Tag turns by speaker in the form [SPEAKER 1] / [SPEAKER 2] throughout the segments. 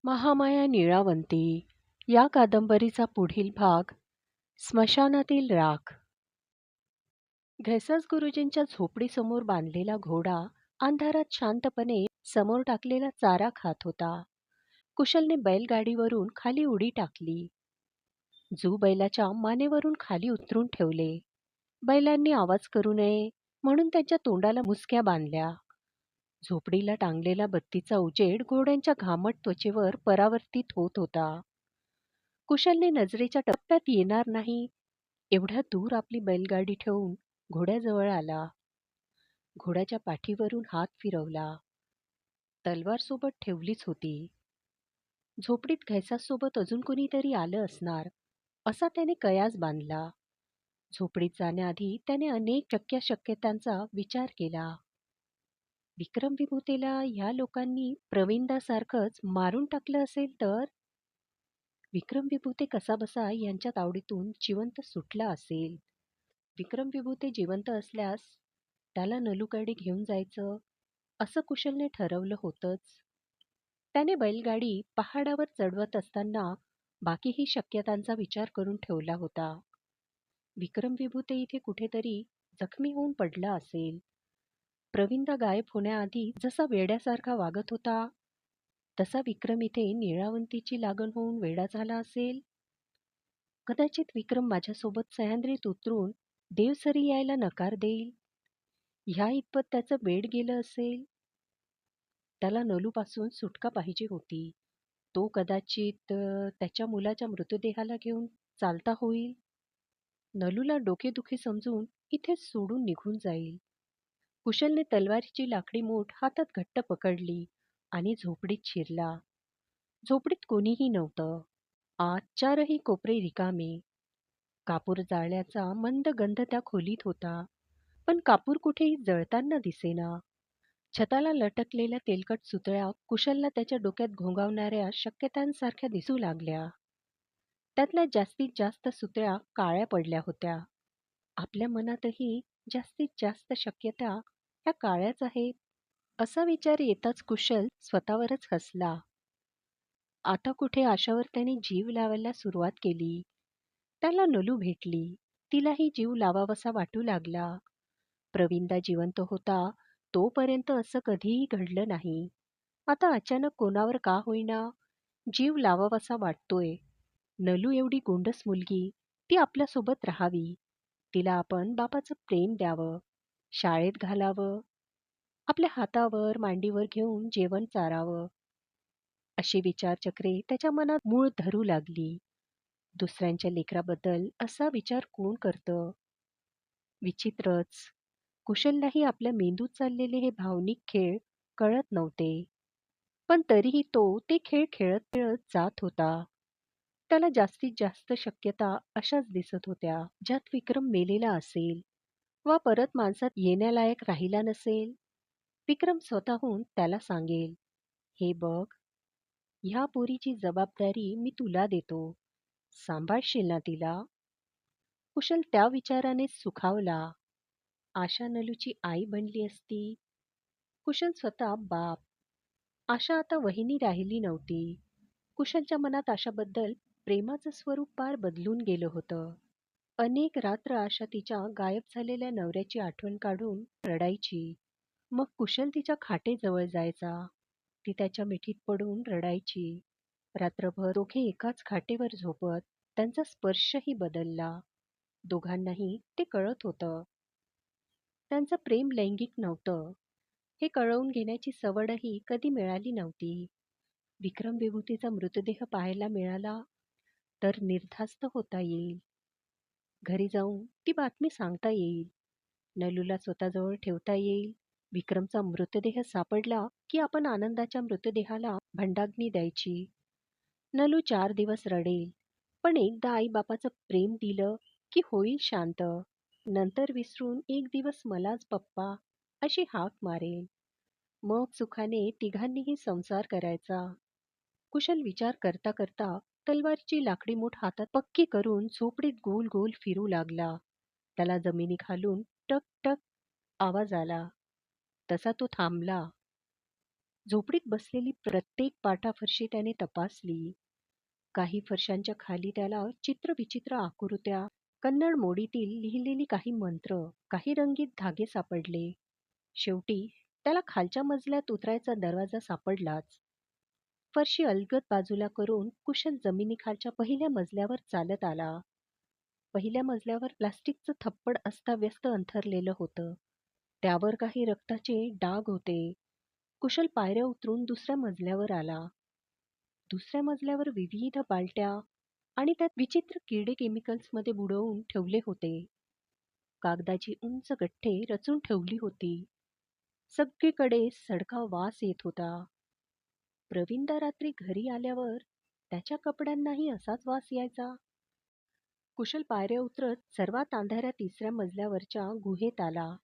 [SPEAKER 1] महामाया निळावंती या कादंबरीचा पुढील भाग स्मशानातील राख. घैसास गुरुजींच्या झोपडीसमोर बांधलेला घोडा अंधारात शांतपणे समोर टाकलेला चारा खात होता. कुशलने बैलगाडीवरून खाली उडी टाकली. जू बैलाच्या मानेवरून खाली उतरून ठेवले. बैलांनी आवाज करू नये म्हणून त्यांच्या तोंडाला मुसक्या बांधल्या. झोपडीला टांगलेला बत्तीचा उजेड घोड्यांच्या घामट त्वचेवर परावर्तित होत होता. कुशलने नजरेच्या टप्प्यात येणार नाही एवढ्या दूर आपली बैलगाडी ठेवून घोड्याजवळ आला. घोड्याच्या पाठीवरून हात फिरवला. तलवार सोबत ठेवलीच होती. झोपडीत घैसासोबत अजून कोणीतरी आलं असणार असा त्याने कयास बांधला. झोपडीत जाण्याआधी त्याने अनेक शक्यतांचा विचार केला. विक्रम विभूतेला ह्या लोकांनी प्रवीणदासारखंच मारून टाकलं असेल तर? विक्रम विभूते कसाबसा यांच्या तावडीतून जिवंत सुटला असेल. विक्रम विभूते जिवंत असल्यास त्याला नलूकडे घेऊन जायचं असं कुशलने ठरवलं होतंच. त्याने बैलगाडी पहाडावर चढवत असताना बाकीही शक्यतांचा विचार करून ठेवला होता. विक्रम विभूते इथे कुठेतरी जखमी होऊन पडला असेल. प्रवीणदा गायब होण्याआधी जसा वेड्यासारखा वागत होता तसा विक्रम इथे निळावंतीची लागण होऊन वेडा झाला असेल. कदाचित विक्रम माझ्यासोबत सह्याद्रीत उतरून देवसरी यायला नकार देईल. ह्या इतपत त्याचं वेड गेलं असेल. त्याला नलूपासून सुटका पाहिजे होती. तो कदाचित त्याच्या मुलाच्या मृतदेहाला घेऊन चालता होईल. नलूला डोकेदुखी समजून इथेच सोडून निघून जाईल. कुशलने तलवारीची लाकडी मूठ हातात घट्ट पकडली आणि झोपडीत शिरला. झोपडीत कोणीही नव्हतं. आत चारही कोपरे रिकामे. कापूर जाळल्याचा मंद गंध त्या खोलीत होता, पण कापूर कुठेही जळताना दिसेना. छताला लटकलेल्या तेलकट सुतळ्या कुशलला त्याच्या डोक्यात घोंगावणाऱ्या शक्यतांसारख्या दिसू लागल्या. त्यातल्या जास्तीत जास्त सुतळ्या काळ्या पडल्या होत्या. आपल्या मनातही जास्तीत जास्त शक्यता ह्या काळ्याच आहेत असा विचार येताच कुशल स्वतःवरच हसला. आता कुठे आशावर त्याने जीव लावायला सुरुवात केली. त्याला नलू भेटली. तिलाही जीव लावावासा वाटू लागला. प्रवीणदा जिवंत होता तोपर्यंत असं कधीही घडलं नाही. आता अचानक कोणावर का होईना जीव लावावासा वाटतोय. नलू एवढी गोंडस मुलगी, ती आपल्यासोबत राहावी. तिला आपण बापाचं प्रेम द्यावं, शाळेत घालावं, आपल्या हातावर मांडीवर घेऊन जेवण चारावं. अशी विचारचक्रे त्याच्या मनात मूळ धरू लागली. दुसऱ्यांच्या लेकराबद्दल असा विचार कोण करतं? विचित्रच. कुशललाही आपल्या मेंदूत चाललेले हे भावनिक खेळ कळत नव्हते. पण तरीही तो ते खेळ खेळत खेळत जात होता. त्याला जास्तीत जास्त शक्यता अशाच दिसत होत्या, ज्यात विक्रम मेलेला असेल वा परत माणसात येण्यालायक राहिला नसेल. विक्रम स्वतःहून त्याला सांगेल, हे बघ, ह्या पोरीची जबाबदारी मी तुला देतो. सांभाळशील ना तिला? कुशल त्या विचाराने सुखावला. आशा नलूची आई बनली असती. कुशल स्वतः बाप. आशा आता वहिनी राहिली नव्हती. कुशलच्या मनात आशाबद्दल प्रेमाचं स्वरूप फार बदलून गेलं होतं. अनेक रात्र आशा तिच्या गायब झालेल्या नवऱ्याची आठवण काढून रडायची. मग कुशल तिच्या खाटेजवळ जायचा. ती त्याच्या मिठीत पडून रडायची. रात्रभर दोघे एकाच खाटेवर झोपत. त्यांचा स्पर्शही बदलला. दोघांनाही ते कळत होतं. त्यांचं प्रेम लैंगिक नव्हतं. हे कळवून घेण्याची सवडही कधी मिळाली नव्हती. विक्रम विभूतीचा मृतदेह पाहायला मिळाला तर निर्धास्त होता येईल. घरी जाऊन ती बातमी सांगता येईल. नलूला स्वतःजवळ ठेवता येईल. विक्रमचा मृतदेह सापडला की आपण आनंदाच्या मृतदेहाला भंडाग्नी द्यायची. नलू 4 दिवस रडेल, पण एकदा आईबापाचं प्रेम दिलं की होईल शांत. नंतर विसरून एक दिवस मलाच पप्पा अशी हाक मारेल. मग सुखाने तिघांनीही संसार करायचा. कुशल विचार करता करता तलवारीची लाकडी मूठ हातात पक्की करून झोपडीत गोल गोल फिरू लागला. त्याला जमिनीखालून टक टक आवाज आला. तसा तो थांबला. झोपडीत बसलेली प्रत्येक पाटाफरशी त्याने तपासली. काही फरशांच्या खाली त्याला चित्रविचित्र आकृत्या, कन्नड मोडीतील लिहिलेली काही मंत्र, काही रंगीत धागे सापडले. शेवटी त्याला खालच्या मजल्यात उतरायचा दरवाजा सापडलाच. फरशी अलगद बाजूला करून कुशल जमिनीखालच्या पहिल्या मजल्यावर चालत आला. पहिल्या मजल्यावर प्लास्टिकचं थप्पड अस्ताव्यस्त अंथरलेलं होतं. त्यावर काही रक्ताचे डाग होते. कुशल पायऱ्या उतरून दुसऱ्या मजल्यावर आला. दुसऱ्या मजल्यावर विविध बालट्या आणि त्यात विचित्र किडे केमिकल्समध्ये बुडवून ठेवले होते. कागदाची उंच गठ्ठे रचून ठेवली होती. सगळीकडे सडका वास येत होता. प्रवीणदा रात्री घरी आल्यावर त्याच्या कपड्यांनाही असाच वास यायचा. कुशल पायऱ्या उतरत सर्वात अंधाऱ्या तिसऱ्या मजल्यावरच्या गुहेत आला.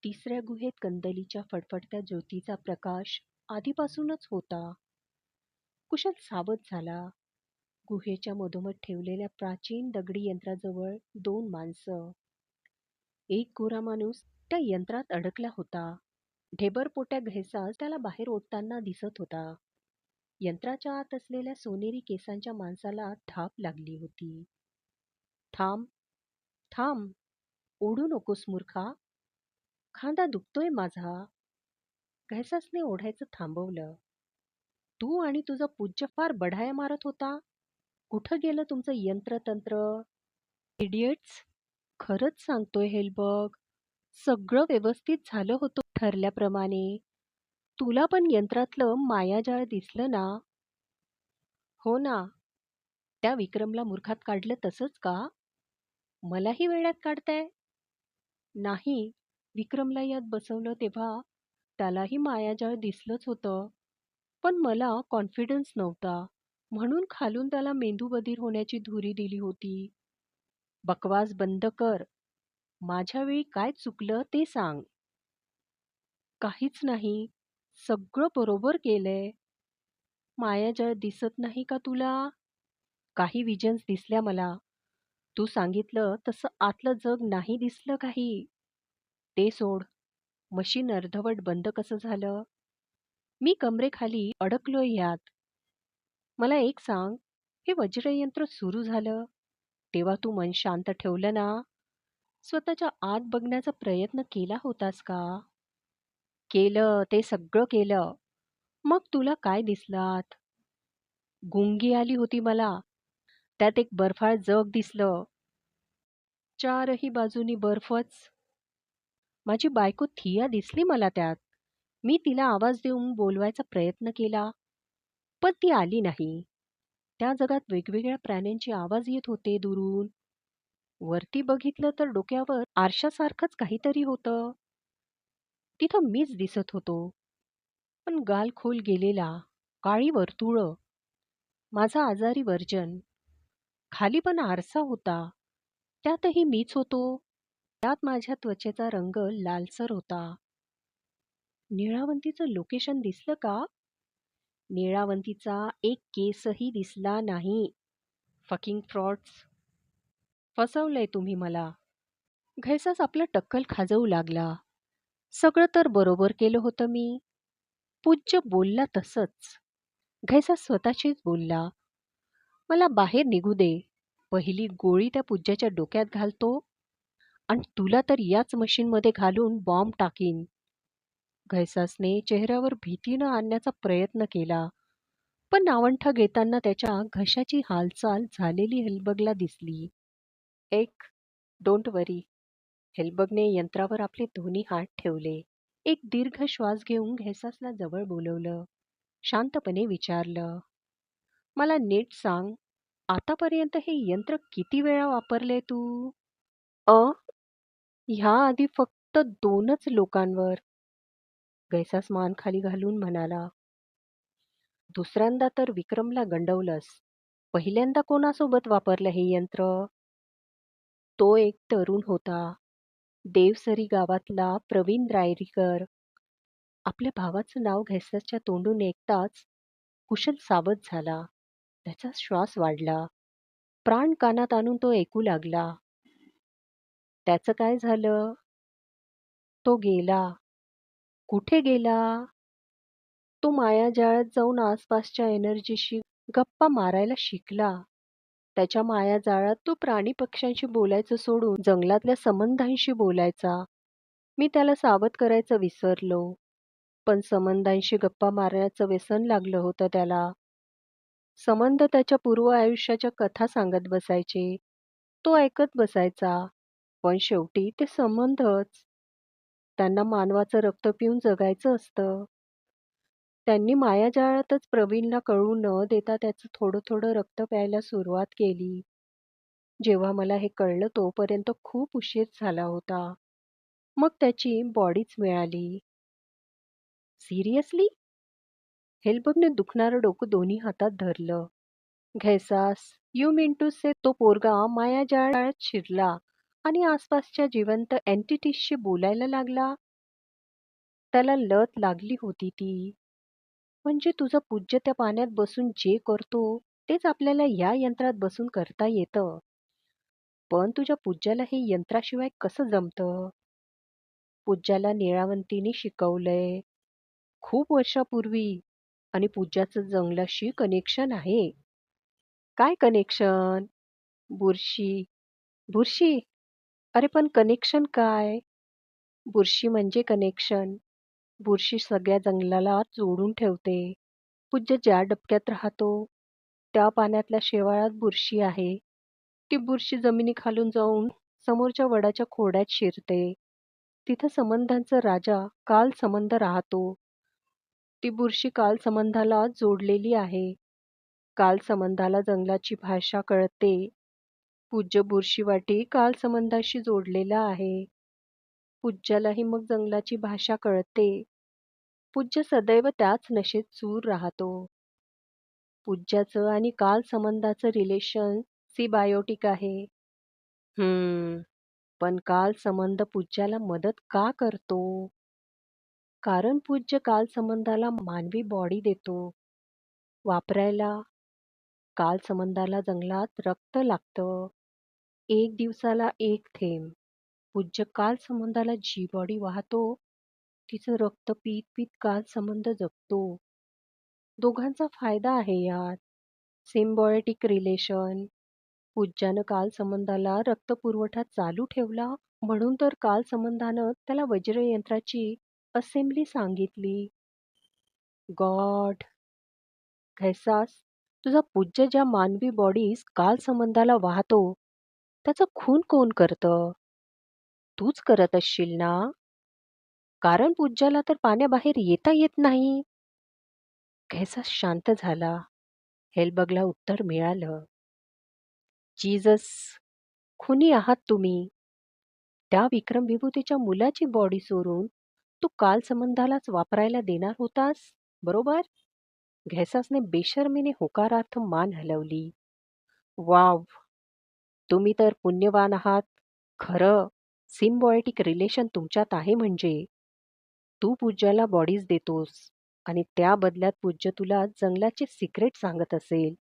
[SPEAKER 1] तिसऱ्या गुहेत कंदलीच्या फडफडत्या ज्योतीचा प्रकाश आधीपासूनच होता. कुशल सावध झाला. गुहेच्या मधोमध ठेवलेल्या प्राचीन दगडी यंत्राजवळ दोन माणसं. एक गोरा माणूस त्या यंत्रात अडकला होता. ढेबरपोट्या घैसास त्याला बाहेर ओढताना दिसत होता. यंत्राच्या आत असलेल्या सोनेरी केसांच्या माणसाला धाप लागली होती. थांब, थांब, ओढू नकोस मूर्खा, खांदा दुखतोय माझा. घैसासने ओढायचं थांबवलं. तू आणि तुझा पूज्य फार बढाया मारत होता. कुठं गेलं तुमचं यंत्रतंत्र? इडियट्स, खरंच सांगतोय हेलबग. सगळं व्यवस्थित झालं होतं ठरल्याप्रमाणे. तुला पण यंत्रातलं मायाजाळ दिसलं ना? हो ना. त्या विक्रमला मूर्खात काढलं तसंच का? मलाही वेड्यात काढताय? नाही. विक्रमला यात बसवलं तेव्हा त्यालाही मायाजाळ दिसलंच होतं. पण मला कॉन्फिडन्स नव्हता. म्हणून खालून त्याला मेंदूबधीर होण्याची धुरी दिली होती. बकवास बंद कर. माझ्या वेळी काय चुकलं ते सांग. काहीच नाही. सगळं बरोबर केलंय. मायाजाळ दिसत नाही का तुला? काही विजन्स दिसल्या मला. तू सांगितलं तसं आतलं जग नाही दिसलं काही. ते सोड. मशीन अर्धवट बंद कसं झालं? मी कमरेखाली अडकलोय ह्यात. मला एक सांग, हे वज्रयंत्र सुरू झालं तेव्हा तू मन शांत ठेवलं ना? स्वतःच्या आत बघण्याचा प्रयत्न केला होतास का? केलं, ते सगळं केलं. मग तुला काय दिसलं आत? गुंगी आली होती मला. त्यात एक बर्फाळ जग दिसलं. चारही बाजूनी बर्फच. माझी बायको थिया दिसली मला त्यात. मी तिला आवाज देऊन बोलवायचा प्रयत्न केला, पण ती आली नाही. त्या जगात वेगवेगळ्या प्राण्यांचे आवाज येत होते दुरून. वरती बघितलं तर डोक्यावर आरशासारखंच काहीतरी होतं. तिथं मीच दिसत होतो. पण गाल खोल गेलेला, काळी वर्तुळं. माझा आजारी वर्जन. खाली पण आरसा होता. त्यातही मीच होतो. त्यात माझ्या त्वचेचा रंग लालसर होता. निळावंतीचं लोकेशन दिसलं का? निळावंतीचा एक केसही दिसला नाही. Fucking frauds. फसवलंय तुम्ही मला. घैसास आपलं टक्कल खाजवू लागला. सगळं तर बरोबर केलं होतं मी. पूज्य बोलला तसंच. घैसास स्वतःशीच बोलला. मला बाहेर निघू दे. पहिली गोळी त्या पूज्याच्या डोक्यात घालतो आणि तुला तर याच मशीनमध्ये घालून बॉम्ब टाकीन. घैसासने चेहऱ्यावर भीतीनं आणण्याचा प्रयत्न केला, पण नावंठा घेताना त्याच्या घशाची हालचाल झालेली हेल्बगला दिसली. एक, डोंट वरी. हेल्बगने यंत्रावर आपले दोन्ही हात ठेवले. एक दीर्घ श्वास घेऊन घैसासला जवळ बोलवलं. शांतपणे विचारलं, मला नीट सांग, आतापर्यंत हे यंत्र किती वेळा वापरले तू? अ ह्या आधी फक्त 2च लोकांवर. घैसास मान खाली घालून म्हणाला. दुसऱ्यांदा तर विक्रमला गंडवलंस. पहिल्यांदा कोणासोबत वापरलं हे यंत्र? तो एक तरुण होता. देवसरी गावातला प्रवीण रायरीकर. आपल्या भावाचं नाव घैसासच्या तोंडून ऐकताच कुशल सावध झाला. त्याचा श्वास वाढला. प्राण कानात आणून तो ऐकू लागला. त्याचं काय झालं? तो गेला. कुठे गेला? तो मायाजाळात जाऊन आसपासच्या एनर्जीशी गप्पा मारायला शिकला. त्याच्या मायाजाळात तो प्राणी पक्ष्यांशी बोलायचं सोडून जंगलातल्या संबंधांशी बोलायचा. मी त्याला सावध करायचं विसरलो. पण संबंधांशी गप्पा मारण्याचं व्यसन लागलं होतं त्याला. संबंध त्याच्या पूर्व आयुष्याच्या कथा सांगत बसायचे. तो ऐकत बसायचा. पण शेवटी ते संबंधच. त्यांना मानवाचं रक्त पिऊन जगायचं असतं. त्यांनी मायाजाळातच प्रवीणला कळू न देता त्याचं थोडं थोडं रक्त प्यायला सुरुवात केली. जेव्हा मला हे कळलं तोपर्यंत खूप उशीर झाला होता. मग त्याची बॉडीच मिळाली. सिरियसली? हेल्बगने दुखणारं डोकं दोन्ही हातात धरलं. "घैसास, यू मीन टू से तो पोरगा मायाजाळात शिरला आणि आसपासच्या जिवंत एंटिटीजशी बोलायला लागला? त्याला लत लागली होती ती. म्हणजे तुझा पूज्य त्या पाण्यात बसून जे करतो, तेच आपल्याला या यंत्रात बसून करता येतं. पण तुझ्या पूज्याला हे यंत्राशिवाय कसं जमतं? पूज्याला निळावंतीने शिकवलंय. खूप वर्षापूर्वी आणि पूज्याचं जंगलाशी कनेक्शन आहे." "काय कनेक्शन?" "बुरशी." "बुरशी? अरे पण कनेक्शन काय?" "बुरशी म्हणजे कनेक्शन. बुरशी सगळ्या जंगलाला जोडून ठेवते. पूज्य ज्या डबक्यात राहतो, त्या पाण्यातल्या शेवाळात बुरशी आहे. ती बुरशी जमिनीखालून जाऊन समोरच्या वडाच्या खोडात शिरते. तिथं संबंधांचा राजा कालसंबंध राहतो. ती बुरशी कालसंबंधाला जोडलेली आहे. कालसंबंधाला जंगलाची भाषा कळते. पूज्य बुरशीवाटी कालसंबंधाशी जोडलेला आहे. पूज्यालाही मग जंगलाची भाषा कळते. पूज्य सदैव त्याच नशेत चूर राहतो. पूज्याचं आणि कालसंबंधाचं रिलेशन सिम्बायोटिक आहे. पण कालसंबंध पूज्याला मदत का करतो? कारण पूज्य कालसंबंधाला मानवी बॉडी देतो वापरायला. कालसंबंधाला जंगलात रक्त लागतं. एक दिवसाला एक थेंब. पूज्य कालसंबंधाला जी बॉडी वाहतो, तिचं रक्त पीत पीत कालसंबंध जगतो. दोघांचा फायदा आहे यात. Symbiotic relation. पूज्यानं कालसंबंधाला रक्तपुरवठा चालू ठेवला म्हणून तर कालसंबंधानं त्याला वज्रयंत्राची असेंब्ली सांगितली. गॉड! घैसास, तुझा पूज्य ज्या मानवी बॉडीज कालसंबंधाला वाहतो, त्याचं खून कोण करतं? तूच करत असशील ना? कारण पूज्याला तर पाण्याबाहेर येता येत नाही. घैसास शांत झाला. हेल्बगला उत्तर मिळालं. जीजस, खुनी आहात तुम्ही. त्या विक्रम विभूतीच्या मुलाची बॉडी चोरून तू कालसंबंधालाच वापरायला देणार होतास, बरोबर? घैसासने बेशर्मीने होकारार्थ मान हलवली. वाव! तुम्ही तर पुण्यवान आहात. खरं, सिम्बायोटिक रिलेशन तुमच्यात आहे म्हणजे. तू पूज्याला बॉडीज देतोस आणि त्या बदल्यात पूज्य तुला जंगलाचे सिक्रेट सांगत असेल.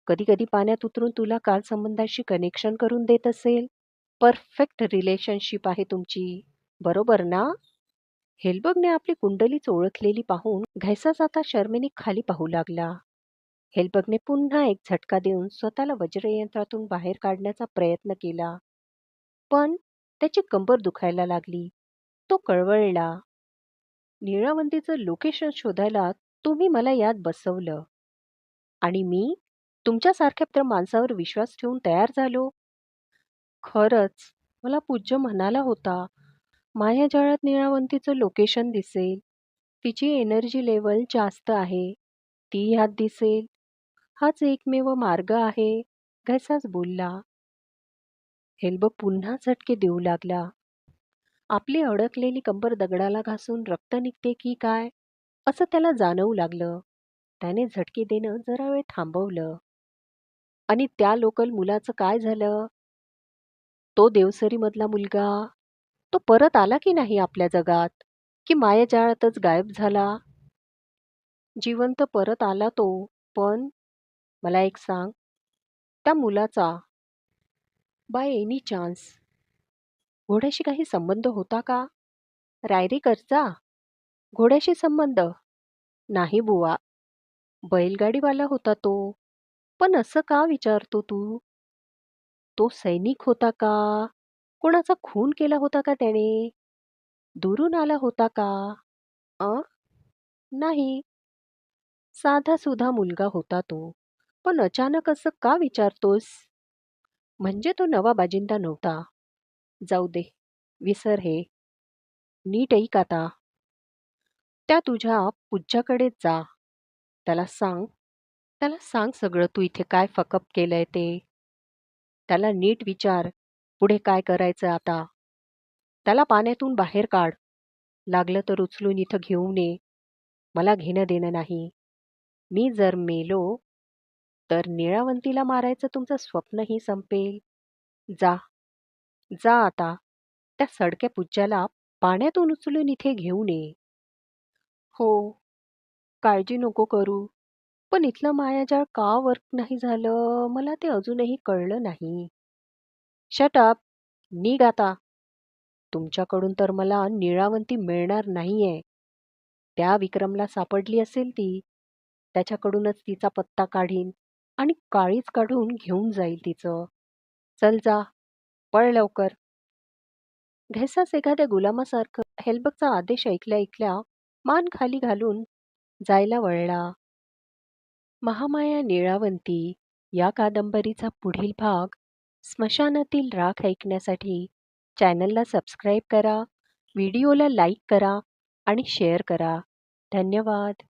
[SPEAKER 1] कधी कधी पाण्यात उतरून तुला कालसंबंधाशी कनेक्शन करून देत असेल. परफेक्ट रिलेशनशिप आहे तुमची, बरोबर ना? हेल्बगने आपली कुंडलीच ओळखलेली पाहून घैसास आता शर्मेने खाली पाहू लागला. हेल्बगने पुन्हा एक झटका देऊन स्वतःला वज्रयंत्रातून बाहेर काढण्याचा प्रयत्न केला. पण त्याची कंबर दुखायला लागली. तो कळवळला. "निळावंतीचं लोकेशन शोधायला तुम्ही मला यात बसवलं आणि मी तुमच्यासारख्या तर माणसावर विश्वास ठेवून तयार झालो. खरंच, मला पूज्य म्हणाला होता, मायाजाळात निळावंतीचं लोकेशन दिसेल. तिची एनर्जी लेव्हल जास्त आहे. ती ह्यात दिसेल. हाच एकमेव मार्ग आहे." घैसास बोलला. हेल्ब पुन्हा झटके देऊ लागला. आपली अडकलेली कंबर दगडाला घासून रक्त निघते की काय, असं त्याला जाणवू लागलं. त्याने झटके देणं जरा वेळ थांबवलं. "आणि त्या लोकल मुलाचं काय झालं? तो देवसरीमधला मुलगा? तो परत आला की नाही आपल्या जगात? की मायाजाळातच गायब झाला?" "जिवंत परत आला तो. पण मला एक सांग, त्या मुलाचा बाय एनी चान्स घोड्याशी काही संबंध होता का?" "रायरेकरचा? घोड्याशी संबंध?" नाही बुवा, बैलगाडीवाला होता तो. पण असं का विचारतो तू? तो सैनिक होता का? कोणाचा खून केला होता का त्याने? दुरून आला होता का? अ? नाही. साधा-सुधा मुलगा होता तो. पण अचानक असं का विचारतोस? म्हणजे तो नवा बाजिंदा नव्हता. जाऊ दे. विसर हे. नीट ऐक आता. त्या तुझ्या पूज्याकडे जा. त्याला सांग त्याला सांग सगळं तू इथे काय फकअप केलंय ते. त्याला नीट विचार, पुढे काय करायचं आता. त्याला पाण्यातून बाहेर काढ. लागलं तर उचलून इथं घेऊन ये. मला घेणं देणं नाही. मी जर मेलो, तर निळावंतीला मारायचं तुमचं स्वप्नही संपेल. जा, जा आता. त्या सडक्या पुज्याला पाण्यातून उचलून इथे घेऊन ये. हो, काळजी नको करू. पण इथलं मायाजाळ का वर्क नाही झालं, मला ते अजूनही कळलं नाही. Shut up! निघ आता. तुमच्याकडून तर मला निळावंती मिळणार नाहीये. त्या विक्रमला सापडली असेल ती. त्याच्याकडूनच तिचा पत्ता काढीन आणि काळीच काढून घेऊन जाईल तिचं. चल जा, पळ लवकर. घैसाच एखाद्या गुलामासारखं हेल्बगचा आदेश ऐकल्या ऐकल्या मान खाली घालून जायला वळला. महामाया निळावंती या कादंबरीचा पुढील भाग स्मशानातील राख ऐकण्यासाठी चॅनलला सबस्क्राईब करा, व्हिडिओला लाईक करा आणि शेअर करा. धन्यवाद.